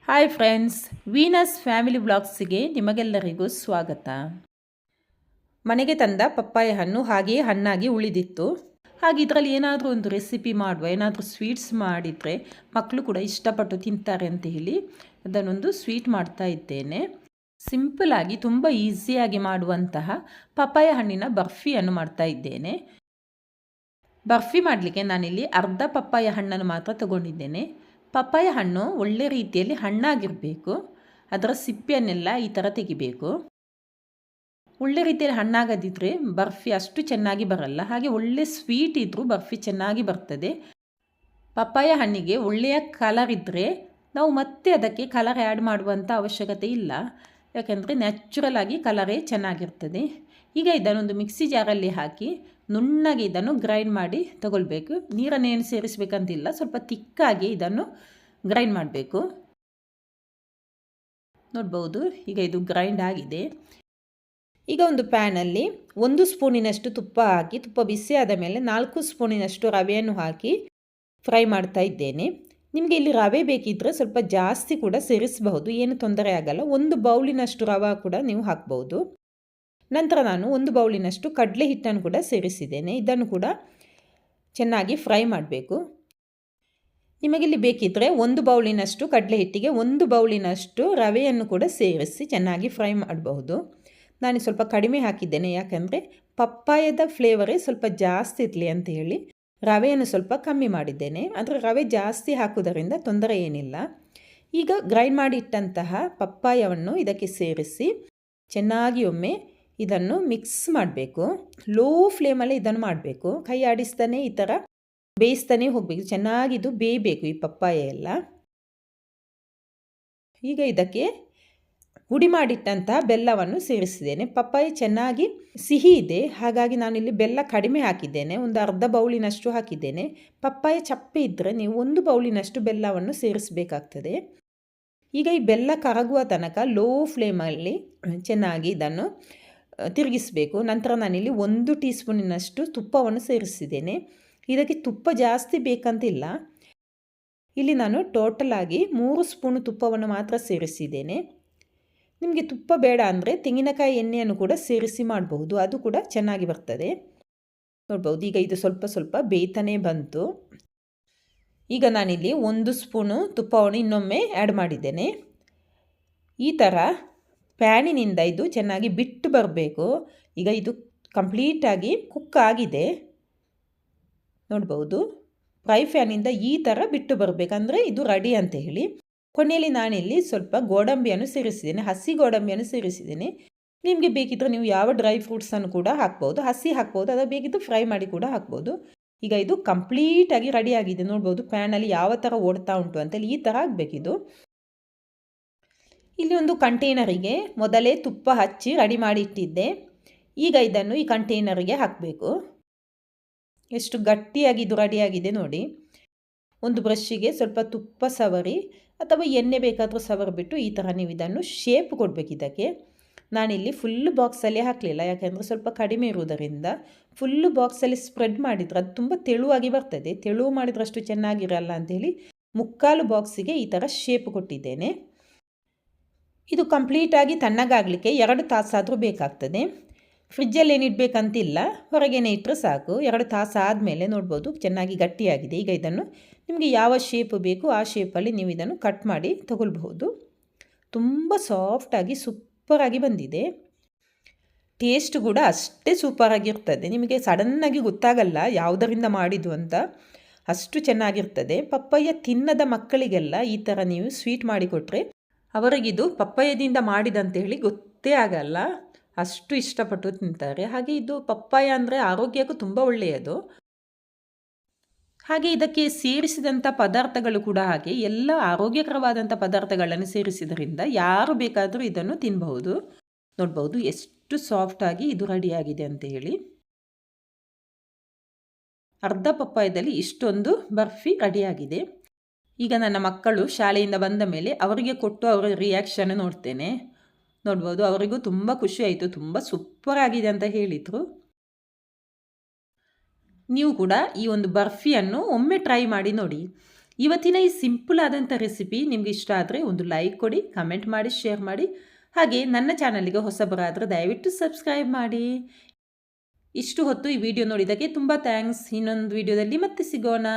Hi friends, Venus family ಬ್ಲಾಗ್ಸಿಗೆ ನಿಮಗೆಲ್ಲರಿಗೂ ಸ್ವಾಗತ. ಮನೆಗೆ ತಂದ ಪಪ್ಪಾಯ ಹಣ್ಣು ಹಾಗೆಯೇ ಹಣ್ಣಾಗಿ ಉಳಿದಿತ್ತು. ಹಾಗೆ ಇದರಲ್ಲಿ ಏನಾದರೂ ಒಂದು ರೆಸಿಪಿ ಮಾಡುವ, ಏನಾದರೂ ಸ್ವೀಟ್ಸ್ ಮಾಡಿದರೆ ಮಕ್ಕಳು ಕೂಡ ಇಷ್ಟಪಟ್ಟು ತಿಂತಾರೆ ಅಂತ ಹೇಳಿ ಅದನ್ನೊಂದು ಸ್ವೀಟ್ ಮಾಡ್ತಾ ಇದ್ದೇನೆ. ಸಿಂಪಲಾಗಿ ತುಂಬ ಈಸಿಯಾಗಿ ಮಾಡುವಂತಹ ಪಪ್ಪಾಯ ಹಣ್ಣಿನ ಬರ್ಫಿಯನ್ನು ಮಾಡ್ತಾ ಇದ್ದೇನೆ. ಬರ್ಫಿ ಮಾಡಲಿಕ್ಕೆ ನಾನಿಲ್ಲಿ ಅರ್ಧ ಪಪ್ಪಾಯ ಹಣ್ಣನ್ನು ಮಾತ್ರ ತಗೊಂಡಿದ್ದೇನೆ. ಪಪ್ಪಾಯ ಹಣ್ಣು ಒಳ್ಳೆ ರೀತಿಯಲ್ಲಿ ಹಣ್ಣಾಗಿರಬೇಕು. ಅದರ ಸಿಪ್ಪೆಯನ್ನೆಲ್ಲ ಈ ಥರ ತೆಗಿಬೇಕು. ಒಳ್ಳೆ ರೀತಿಯಲ್ಲಿ ಹಣ್ಣಾಗದಿದ್ದರೆ ಬರ್ಫಿ ಅಷ್ಟು ಚೆನ್ನಾಗಿ ಬರಲ್ಲ. ಹಾಗೆ ಒಳ್ಳೆ ಸ್ವೀಟ್ ಇದ್ದರೂ ಬರ್ಫಿ ಚೆನ್ನಾಗಿ ಬರ್ತದೆ. ಪಪ್ಪಾಯ ಹಣ್ಣಿಗೆ ಒಳ್ಳೆಯ ಕಲರ್ ಇದ್ದರೆ ನಾವು ಮತ್ತೆ ಅದಕ್ಕೆ ಕಲರ್ ಆ್ಯಡ್ ಮಾಡುವಂಥ ಅವಶ್ಯಕತೆ ಇಲ್ಲ. ಯಾಕೆಂದರೆ ನ್ಯಾಚುರಲ್ ಆಗಿ ಕಲರೇ ಚೆನ್ನಾಗಿರ್ತದೆ. ಈಗ ಇದನ್ನೊಂದು ಮಿಕ್ಸಿ ಜಾರಲ್ಲಿ ಹಾಕಿ ನುಣ್ಣಗೆ ಇದನ್ನು ಗ್ರೈಂಡ್ ಮಾಡಿ ತಗೊಳ್ಬೇಕು. ನೀರನ್ನೇನು ಸೇರಿಸಬೇಕಂತಿಲ್ಲ, ಸ್ವಲ್ಪ ತಿಕ್ಕಾಗಿ ಇದನ್ನು ಗ್ರೈಂಡ್ ಮಾಡಬೇಕು. ನೋಡ್ಬೋದು, ಈಗ ಇದು ಗ್ರೈಂಡ್ ಆಗಿದೆ. ಈಗ ಒಂದು ಪ್ಯಾನಲ್ಲಿ 1 ಸ್ಪೂನಿನಷ್ಟು ತುಪ್ಪ ಹಾಕಿ, ತುಪ್ಪ ಬಿಸಿ ಆದ ಮೇಲೆ 4 ಸ್ಪೂನಿನಷ್ಟು ರವೆಯನ್ನು ಹಾಕಿ ಫ್ರೈ ಮಾಡ್ತಾ ಇದ್ದೇನೆ. ನಿಮಗೆ ಇಲ್ಲಿ ರವೆ ಬೇಕಿದ್ದರೆ ಸ್ವಲ್ಪ ಜಾಸ್ತಿ ಕೂಡ ಸೇರಿಸಬಹುದು, ಏನು ತೊಂದರೆ ಆಗಲ್ಲ. 1 ಬೌಲಿನಷ್ಟು ರವೆ ಕೂಡ ನೀವು ಹಾಕ್ಬೋದು. ನಂತರ ನಾನು 1 ಬೌಲಿನಷ್ಟು ಕಡಲೆ ಹಿಟ್ಟನ್ನು ಕೂಡ ಸೇರಿಸಿದ್ದೇನೆ. ಇದನ್ನು ಕೂಡ ಚೆನ್ನಾಗಿ ಫ್ರೈ ಮಾಡಬೇಕು. ನಿಮಗಿಲ್ಲಿ ಬೇಕಿದ್ದರೆ 1 ಬೌಲಿನಷ್ಟು ಕಡಲೆ ಹಿಟ್ಟಿಗೆ 1 ಬೌಲಿನಷ್ಟು ರವೆಯನ್ನು ಕೂಡ ಸೇರಿಸಿ ಚೆನ್ನಾಗಿ ಫ್ರೈ ಮಾಡಬಹುದು. ನಾನು ಸ್ವಲ್ಪ ಕಡಿಮೆ ಹಾಕಿದ್ದೇನೆ, ಯಾಕಂದರೆ ಪಪ್ಪಾಯದ ಫ್ಲೇವರೇ ಸ್ವಲ್ಪ ಜಾಸ್ತಿ ಇರಲಿ ಅಂತ ಹೇಳಿ ರವೆಯನ್ನು ಸ್ವಲ್ಪ ಕಮ್ಮಿ ಮಾಡಿದ್ದೇನೆ. ಆದರೆ ರವೆ ಜಾಸ್ತಿ ಹಾಕುವುದರಿಂದ ತೊಂದರೆ ಏನಿಲ್ಲ. ಈಗ ಗ್ರೈಂಡ್ ಮಾಡಿ ಇಟ್ಟಂತಹ ಪಪ್ಪಾಯವನ್ನು ಇದಕ್ಕೆ ಸೇರಿಸಿ ಚೆನ್ನಾಗಿ ಒಮ್ಮೆ ಇದನ್ನು ಮಿಕ್ಸ್ ಮಾಡಬೇಕು. ಲೋ ಫ್ಲೇಮಲ್ಲಿ ಇದನ್ನು ಮಾಡಬೇಕು. ಕೈ ಆಡಿಸ್ತಾನೆ ಈ ಥರ ಬೇಯಿಸ್ತಾನೆ ಹೋಗಬೇಕು. ಚೆನ್ನಾಗಿದು ಬೇಯಬೇಕು ಈ ಪಪ್ಪಾಯ ಎಲ್ಲ. ಈಗ ಇದಕ್ಕೆ ಹುಡಿ ಮಾಡಿಟ್ಟಂತಹ ಬೆಲ್ಲವನ್ನು ಸೇರಿಸಿದ್ದೇನೆ. ಪಪ್ಪಾಯ ಚೆನ್ನಾಗಿ ಸಿಹಿ ಇದೆ, ಹಾಗಾಗಿ ನಾನಿಲ್ಲಿ ಬೆಲ್ಲ ಕಡಿಮೆ ಹಾಕಿದ್ದೇನೆ. ಒಂದು ಅರ್ಧ ಬೌಲಿನಷ್ಟು ಹಾಕಿದ್ದೇನೆ. ಪಪ್ಪಾಯ ಚಪ್ಪೆ ಇದ್ದರೆ ನೀವು 1 ಬೌಲಿನಷ್ಟು ಬೆಲ್ಲವನ್ನು ಸೇರಿಸಬೇಕಾಗ್ತದೆ. ಈಗ ಈ ಬೆಲ್ಲ ಕರಗುವ ತನಕ ಲೋ ಫ್ಲೇಮಲ್ಲಿ ಚೆನ್ನಾಗಿ ಇದನ್ನು ತಿರುಗಿಸಬೇಕು. ನಂತರ ನಾನಿಲ್ಲಿ 1 ಟೀ ಸ್ಪೂನಿನಷ್ಟು ತುಪ್ಪವನ್ನು ಸೇರಿಸಿದ್ದೇನೆ. ಇದಕ್ಕೆ ತುಪ್ಪ ಜಾಸ್ತಿ ಬೇಕಂತಿಲ್ಲ. ಇಲ್ಲಿ ನಾನು ಟೋಟಲ್ ಆಗಿ 3 ಸ್ಪೂನು ತುಪ್ಪವನ್ನು ಮಾತ್ರ ಸೇರಿಸಿದ್ದೇನೆ. ನಿಮಗೆ ತುಪ್ಪ ಬೇಡ ಅಂದರೆ ತೆಂಗಿನಕಾಯಿ ಎಣ್ಣೆಯನ್ನು ಕೂಡ ಸೇರಿಸಿ ಮಾಡಬಹುದು, ಅದು ಕೂಡ ಚೆನ್ನಾಗಿ ಬರ್ತದೆ. ನೋಡ್ಬೋದು, ಈಗ ಇದು ಸ್ವಲ್ಪ ಸ್ವಲ್ಪ ಬೇಯ್ತಾನೆ ಬಂತು. ಈಗ ನಾನಿಲ್ಲಿ 1 ಸ್ಪೂನು ತುಪ್ಪವನ್ನು ಇನ್ನೊಮ್ಮೆ ಆ್ಯಡ್ ಮಾಡಿದ್ದೇನೆ. ಈ ಥರ ಪ್ಯಾನಿನಿಂದ ಇದು ಚೆನ್ನಾಗಿ ಬಿಟ್ಟು ಬರಬೇಕು. ಈಗ ಇದು ಕಂಪ್ಲೀಟಾಗಿ ಕುಕ್ ಆಗಿದೆ. ನೋಡ್ಬೋದು, ಫ್ರೈ ಫ್ಯಾನಿಂದ ಈ ಥರ ಬಿಟ್ಟು ಬರಬೇಕಂದ್ರೆ ಇದು ರೆಡಿ ಅಂತ ಹೇಳಿ. ಕೊನೆಯಲ್ಲಿ ನಾನಿಲ್ಲಿ ಸ್ವಲ್ಪ ಗೋಡಂಬಿಯನ್ನು ಸೇರಿಸಿದ್ದೇನೆ, ಹಸಿ ಗೋಡಂಬಿಯನ್ನು ಸೇರಿಸಿದ್ದೇನೆ. ನಿಮಗೆ ಬೇಕಿದ್ದರೆ ನೀವು ಯಾವ ಡ್ರೈ ಫ್ರೂಟ್ಸನ್ನು ಕೂಡ ಹಾಕ್ಬೋದು, ಹಸಿ ಹಾಕ್ಬೋದು, ಅದು ಬೇಕಿದ್ದು ಫ್ರೈ ಮಾಡಿ ಕೂಡ ಹಾಕ್ಬೋದು. ಈಗ ಇದು ಕಂಪ್ಲೀಟಾಗಿ ರೆಡಿಯಾಗಿದೆ. ನೋಡ್ಬೋದು ಪ್ಯಾನಲ್ಲಿ ಯಾವ ಥರ ಓಡ್ತಾ ಉಂಟು ಅಂತೇಳಿ. ಈ ಥರ ಆಗಬೇಕಿದು. ಇಲ್ಲಿ ಒಂದು ಕಂಟೈನರಿಗೆ ಮೊದಲೇ ತುಪ್ಪ ಹಚ್ಚಿ ರೆಡಿ ಮಾಡಿ ಇಟ್ಟಿದ್ದೆ. ಈಗ ಇದನ್ನು ಈ ಕಂಟೈನರಿಗೆ ಹಾಕಬೇಕು. ಎಷ್ಟು ಗಟ್ಟಿಯಾಗಿ ಇದು ರೆಡಿಯಾಗಿದೆ ನೋಡಿ. ಒಂದು ಬ್ರಷ್ಷಿಗೆ ಸ್ವಲ್ಪ ತುಪ್ಪ ಸವರಿ ಅಥವಾ ಎಣ್ಣೆ ಬೇಕಾದರೂ ಸವರಿಬಿಟ್ಟು ಈ ಥರ ನೀವು ಇದನ್ನು ಶೇಪ್ ಕೊಡಬೇಕು. ಇದಕ್ಕೆ ನಾನಿಲ್ಲಿ ಫುಲ್ಲು ಬಾಕ್ಸಲ್ಲಿ ಹಾಕಲಿಲ್ಲ, ಯಾಕೆಂದರೆ ಸ್ವಲ್ಪ ಕಡಿಮೆ ಇರುವುದರಿಂದ. ಫುಲ್ಲು ಬಾಕ್ಸಲ್ಲಿ ಸ್ಪ್ರೆಡ್ ಮಾಡಿದರೆ ಅದು ತುಂಬ ತೆಳುವಾಗಿ ಬರ್ತದೆ. ತೆಳು ಮಾಡಿದ್ರಷ್ಟು ಚೆನ್ನಾಗಿರಲ್ಲ ಅಂಥೇಳಿ 3/4 ಬಾಕ್ಸಿಗೆ ಈ ಥರ ಶೇಪ್ ಕೊಟ್ಟಿದ್ದೇನೆ. ಇದು ಕಂಪ್ಲೀಟಾಗಿ ತಣ್ಣಗಾಗಲಿಕ್ಕೆ 2 ತಾಸಾದರೂ ಬೇಕಾಗ್ತದೆ. ಫ್ರಿಜ್ಜಲ್ಲಿ ಏನಿಡಬೇಕಂತಿಲ್ಲ, ಹೊರಗೇನೆ ಇಟ್ಟರೆ ಸಾಕು. 2 ತಾಸು ಆದಮೇಲೆ ನೋಡ್ಬೋದು ಚೆನ್ನಾಗಿ ಗಟ್ಟಿಯಾಗಿದೆ. ಈಗ ಇದನ್ನು ನಿಮಗೆ ಯಾವ ಶೇಪ್ ಬೇಕು ಆ ಶೇಪಲ್ಲಿ ನೀವು ಇದನ್ನು ಕಟ್ ಮಾಡಿ ತಗೊಳ್ಬಹುದು. ತುಂಬ ಸಾಫ್ಟಾಗಿ ಸೂಪರಾಗಿ ಬಂದಿದೆ. ಟೇಸ್ಟ್ ಕೂಡ ಅಷ್ಟೇ ಸೂಪರಾಗಿರ್ತದೆ. ನಿಮಗೆ ಸಡನ್ನಾಗಿ ಗೊತ್ತಾಗಲ್ಲ ಯಾವುದರಿಂದ ಮಾಡಿದ್ದು ಅಂತ, ಅಷ್ಟು ಚೆನ್ನಾಗಿರ್ತದೆ. ಪಪ್ಪಾಯ ತಿನ್ನದ ಮಕ್ಕಳಿಗೆಲ್ಲ ಈ ಥರ ನೀವು ಸ್ವೀಟ್ ಮಾಡಿಕೊಟ್ರೆ ಅವರಿಗಿದು ಪಪ್ಪಾಯದಿಂದ ಮಾಡಿದಂತೇಳಿ ಗೊತ್ತೇ ಆಗಲ್ಲ, ಅಷ್ಟು ಇಷ್ಟಪಟ್ಟು ತಿಂತಾರೆ. ಹಾಗೆ ಇದು ಪಪ್ಪಾಯ ಅಂದರೆ ಆರೋಗ್ಯಕ್ಕೂ ತುಂಬ ಒಳ್ಳೆಯದು. ಹಾಗೆ ಇದಕ್ಕೆ ಸೇರಿಸಿದಂಥ ಪದಾರ್ಥಗಳು ಕೂಡ ಹಾಗೆ ಎಲ್ಲ ಆರೋಗ್ಯಕರವಾದಂಥ ಪದಾರ್ಥಗಳನ್ನು ಸೇರಿಸಿದ್ರಿಂದ ಯಾರು ಬೇಕಾದರೂ ಇದನ್ನು ತಿನ್ನಬಹುದು. ನೋಡ್ಬೋದು ಎಷ್ಟು ಸಾಫ್ಟಾಗಿ ಇದು ರೆಡಿಯಾಗಿದೆ ಅಂತ ಹೇಳಿ. ಅರ್ಧ ಪಪ್ಪಾಯದಲ್ಲಿ ಇಷ್ಟೊಂದು ಬರ್ಫಿ ರೆಡಿಯಾಗಿದೆ. ಈಗ ನನ್ನ ಮಕ್ಕಳು ಶಾಲೆಯಿಂದ ಬಂದ ಮೇಲೆ ಅವರಿಗೆ ಕೊಟ್ಟು ಅವರ ರಿಯಾಕ್ಷನ್ ನೋಡ್ತೇನೆ. ನೋಡ್ಬೋದು, ಅವರಿಗೂ ತುಂಬ ಖುಷಿ ಆಯಿತು, ತುಂಬ ಸೂಪರ್ ಆಗಿದೆ ಅಂತ ಹೇಳಿದರು. ನೀವು ಕೂಡ ಈ ಒಂದು ಬರ್ಫಿಯನ್ನು ಒಮ್ಮೆ ಟ್ರೈ ಮಾಡಿ ನೋಡಿ. ಇವತ್ತಿನ ಈ ಸಿಂಪಲ್ ಆದಂಥ ರೆಸಿಪಿ ನಿಮ್ಗೆ ಇಷ್ಟ ಆದರೆ ಒಂದು ಲೈಕ್ ಕೊಡಿ, ಕಮೆಂಟ್ ಮಾಡಿ, ಶೇರ್ ಮಾಡಿ. ಹಾಗೆ ನನ್ನ ಚಾನಲ್ಗೆ ಹೊಸಬರಾದರೆ ದಯವಿಟ್ಟು ಸಬ್ಸ್ಕ್ರೈಬ್ ಮಾಡಿ. ಇಷ್ಟು ಹೊತ್ತು ಈ ವಿಡಿಯೋ ನೋಡಿದ್ದಕ್ಕೆ ತುಂಬ ಥ್ಯಾಂಕ್ಸ್. ಇನ್ನೊಂದು ವಿಡಿಯೋದಲ್ಲಿ ಮತ್ತೆ ಸಿಗೋಣ.